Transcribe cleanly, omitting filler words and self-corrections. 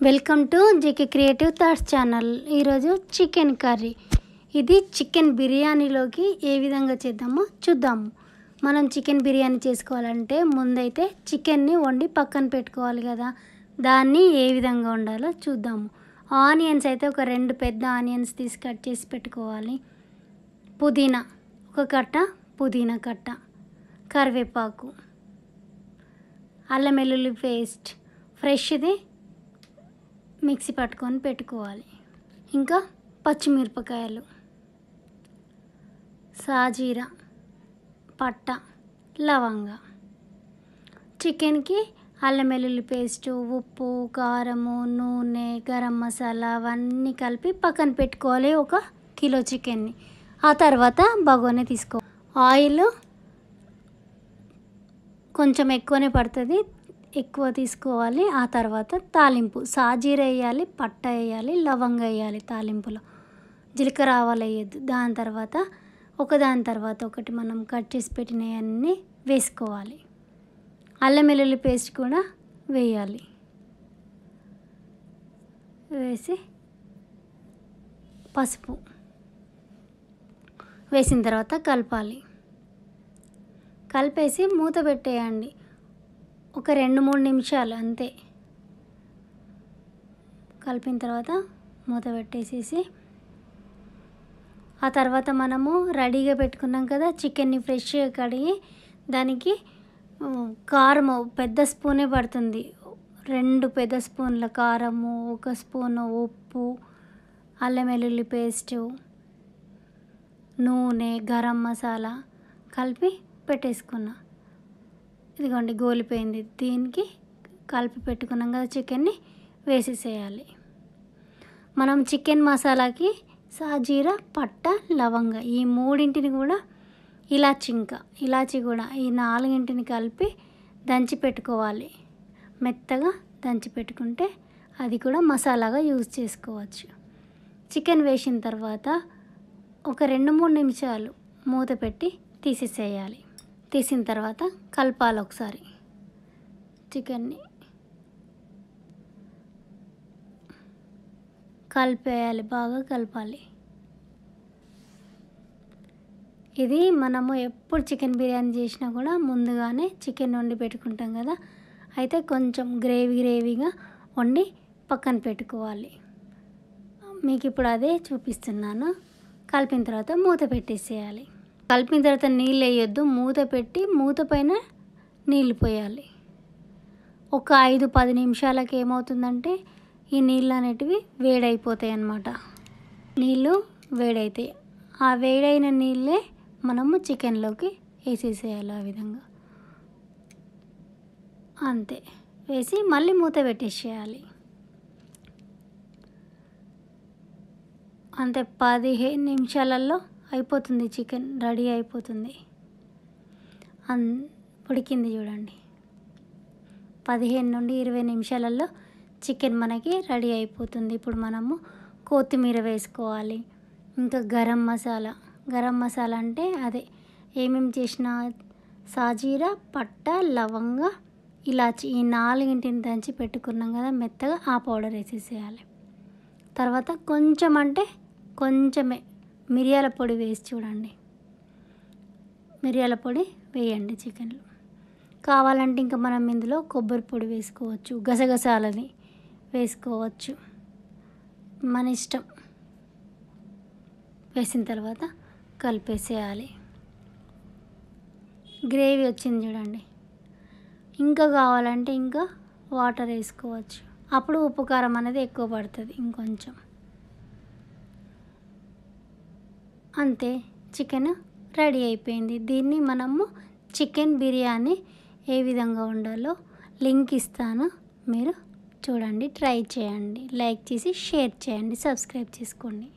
Welcome to JK creative thoughts channel. ఈరోజు chicken curry. ఇది chicken బిర్యానీలోకి ఏ విధంగా చేద్దామో చూద్దాము. మనం చికెన్ బిర్యానీ చేసుకోవాలంటే ముందైతే చికెన్ని వండి పక్కన పెట్టుకోవాలి కదా. దాన్ని ఏ విధంగా వండాలో చూద్దాము. ఆనియన్స్ అయితే ఒక 2 పెద్ద ఆనియన్స్ తీసి కట్ చేసి పెట్టుకోవాలి. పుదీనా ఒక కట్ట, పుదీనా కట్ట, కరివేపాకు, అల్లం వెల్లుల్లి పేస్ట్ ఫ్రెష్ది మిక్సీ పట్టుకొని పెట్టుకోవాలి. ఇంకా పచ్చిమిరపకాయలు, సాజీరా, పట్ట, లవంగ. చికెన్కి అల్లం వెల్లుల్లి పేస్టు, ఉప్పు, కారము, నూనె, గరం మసాలా అవన్నీ కలిపి పక్కన పెట్టుకోవాలి ఒక కిలో చికెన్ని. ఆ తర్వాత బగోని తీసుకో. ఆయిల్ కొంచెం ఎక్కువనే పడుతుంది, ఎక్కువ తీసుకోవాలి. ఆ తర్వాత తాలింపు సాజీర వేయాలి, పట్ట వేయాలి, లవంగ వేయాలి. తాలింపులో జీలకర్ర ఆవాలు వేయద్దు. దాని తర్వాత ఒకదాని తర్వాత ఒకటి మనం కట్ చేసి పెట్టినవన్నీ వేసుకోవాలి. అల్లం వెల్లుల్లి పేస్ట్ కూడా వేయాలి. వేసి పసుపు వేసిన తర్వాత కలపాలి. కలిపేసి మూత పెట్టేయండి. ఒక 2-3 నిమిషాలు అంతే. కలిపిన తర్వాత మూత పెట్టేసేసి ఆ తర్వాత మనము రెడీగా పెట్టుకున్నాం కదా చికెన్ని ఫ్రెష్గా కడిగి, దానికి కారము పెద్ద స్పూనే పడుతుంది. 2 పెద్ద స్పూన్ల కారము, 1 స్పూను ఉప్పు, అల్లం వెల్లుల్లి పేస్టు, నూనె, గరం మసాలా కలిపి పెట్టేసుకున్నా. ఇదిగోండి గోలిపోయింది. దీనికి కలిపి పెట్టుకున్నాం కదా చికెన్ని వేసేసేయాలి. మనం చికెన్ మసాలాకి సాజీరా, పట్ట, లవంగ ఈ 3 కూడా ఇలాచి కూడా ఈ 4 కలిపి దంచి పెట్టుకోవాలి. మెత్తగా దంచి పెట్టుకుంటే అది కూడా మసాలాగా యూజ్ చేసుకోవచ్చు. చికెన్ వేసిన తర్వాత ఒక 2-3 నిమిషాలు మూత పెట్టి తీసేసేయాలి. తీసిన తర్వాత కలపాలి. ఒకసారి చికెన్ని కలిపేయాలి, బాగా కలపాలి. ఇది మనము ఎప్పుడు చికెన్ బిర్యానీ చేసినా కూడా ముందుగానే చికెన్ వండి పెట్టుకుంటాం కదా. అయితే కొంచెం గ్రేవీగా వండి పక్కన పెట్టుకోవాలి. మీకు ఇప్పుడు అదే చూపిస్తున్నాను. కలిపిన తర్వాత మూత పెట్టేసేయాలి. కలిపిన తర్వాత నీళ్ళు వేయొద్దు. మూత పెట్టి మూత పైన నీళ్ళు పోయాలి. ఒక 5-10 నిమిషాలకి ఏమవుతుందంటే ఈ నీళ్ళు అనేటివి వేడైపోతాయి అన్నమాట. నీళ్ళు వేడైతాయి. ఆ వేడైన నీళ్ళే మనము చికెన్లోకి వేసేసేయాలి. ఆ విధంగా అంతే. వేసి మళ్ళీ మూత పెట్టేసేయాలి. అంతే. 15 నిమిషాలలో అయిపోతుంది. చికెన్ రెడీ అయిపోతుంది. ఉడికింది చూడండి. 15 నుండి 20 నిమిషాలలో చికెన్ మనకి రెడీ అయిపోతుంది. ఇప్పుడు మనము కొత్తిమీర వేసుకోవాలి. ఇంకా గరం మసాలా అంటే అదే ఏమేమి చేసిన సాజీరా, పట్ట, లవంగ, ఇలాచి ఈ 4 దంచి పెట్టుకున్నాం కదా మెత్తగా, ఆ పౌడర్ వేసేసేయాలి. తర్వాత కొంచెమే మిరియాల పొడి వేసి చూడండి. మిరియాల పొడి వేయండి చికెన్లో. కావాలంటే ఇంకా మనం ఇందులో కొబ్బరి పొడి వేసుకోవచ్చు, గసగసాలని వేసుకోవచ్చు, మన ఇష్టం. వేసిన తర్వాత కలిపేసేయాలి. గ్రేవీ వచ్చింది చూడండి. ఇంకా కావాలంటే ఇంకా వాటర్ వేసుకోవచ్చు. అప్పుడు ఉప్పు కారం అనేది ఎక్కువ పడుతుంది ఇంకొంచెం. అంతే, చికెన్ రెడీ అయిపోయింది. దీన్ని మనము చికెన్ బిర్యానీ ఏ విధంగా వండాలో లింక్ ఇస్తాను. మీరు చూడండి, ట్రై చేయండి, లైక్ చేసి షేర్ చేయండి, సబ్స్క్రైబ్ చేసుకోండి.